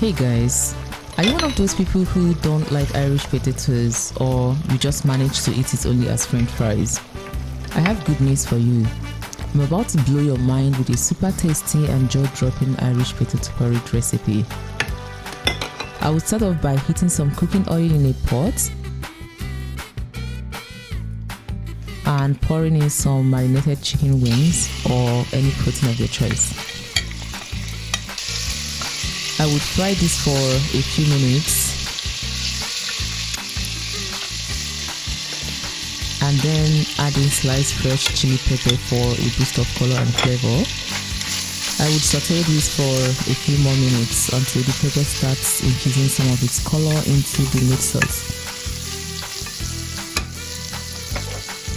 Hey guys, are you one of those people who don't like Irish potatoes, or you just manage to eat it only as french fries? I have good news for you. I'm about to blow your mind with a super tasty and jaw-dropping Irish potato porridge recipe. I will start off by heating some cooking oil in a pot and pouring in some marinated chicken wings or any protein of your choice. I would fry this for a few minutes and then add in sliced fresh chili pepper for a boost of color and flavor. I would saute this for a few more minutes until the pepper starts infusing some of its color into the meat sauce.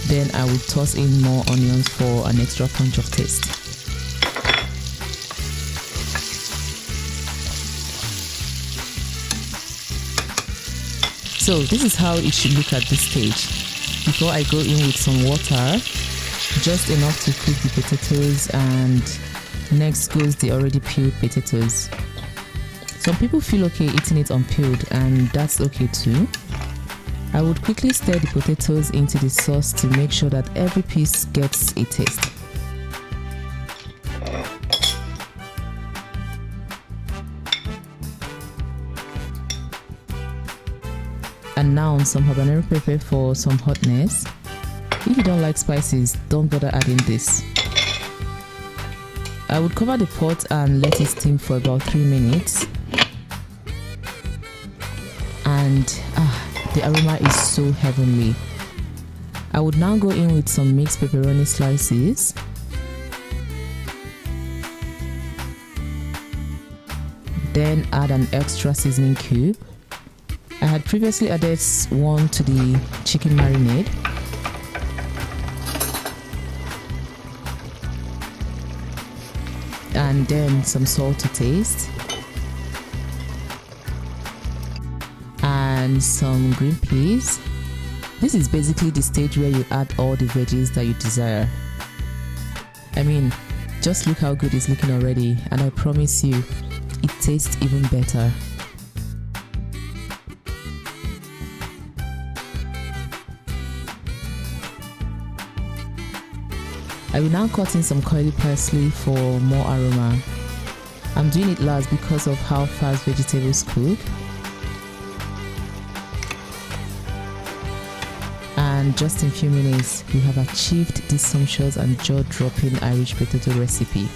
Then I would toss in more onions for an extra punch of taste. So this is how it should look at this stage. Before I go in with some water, just enough to cook the potatoes, and next goes the already peeled potatoes. Some people feel okay eating it unpeeled, and that's okay too. I would quickly stir the potatoes into the sauce to make sure that every piece gets a taste. And now some habanero pepper for some hotness. If you don't like spices, don't bother adding this. I would cover the pot and let it steam for about 3 minutes. And the aroma is so heavenly. I would now go in with some mixed pepperoni slices. Then add an extra seasoning cube. I had previously added one to the chicken marinade. And then some salt to taste. And some green peas. This is basically the stage where you add all the veggies that you desire. I mean, just look how good it's looking already, and I promise you, it tastes even better. I will now cut in some curly parsley for more aroma. I'm doing it last because of how fast vegetables cook. And just in a few minutes, we have achieved this sumptuous and jaw-dropping Irish potato recipe.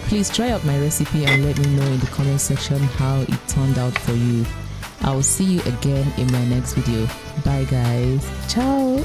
Please try out my recipe and let me know in the comment section how it turned out for you. I will see you again in my next video. Bye guys. Ciao.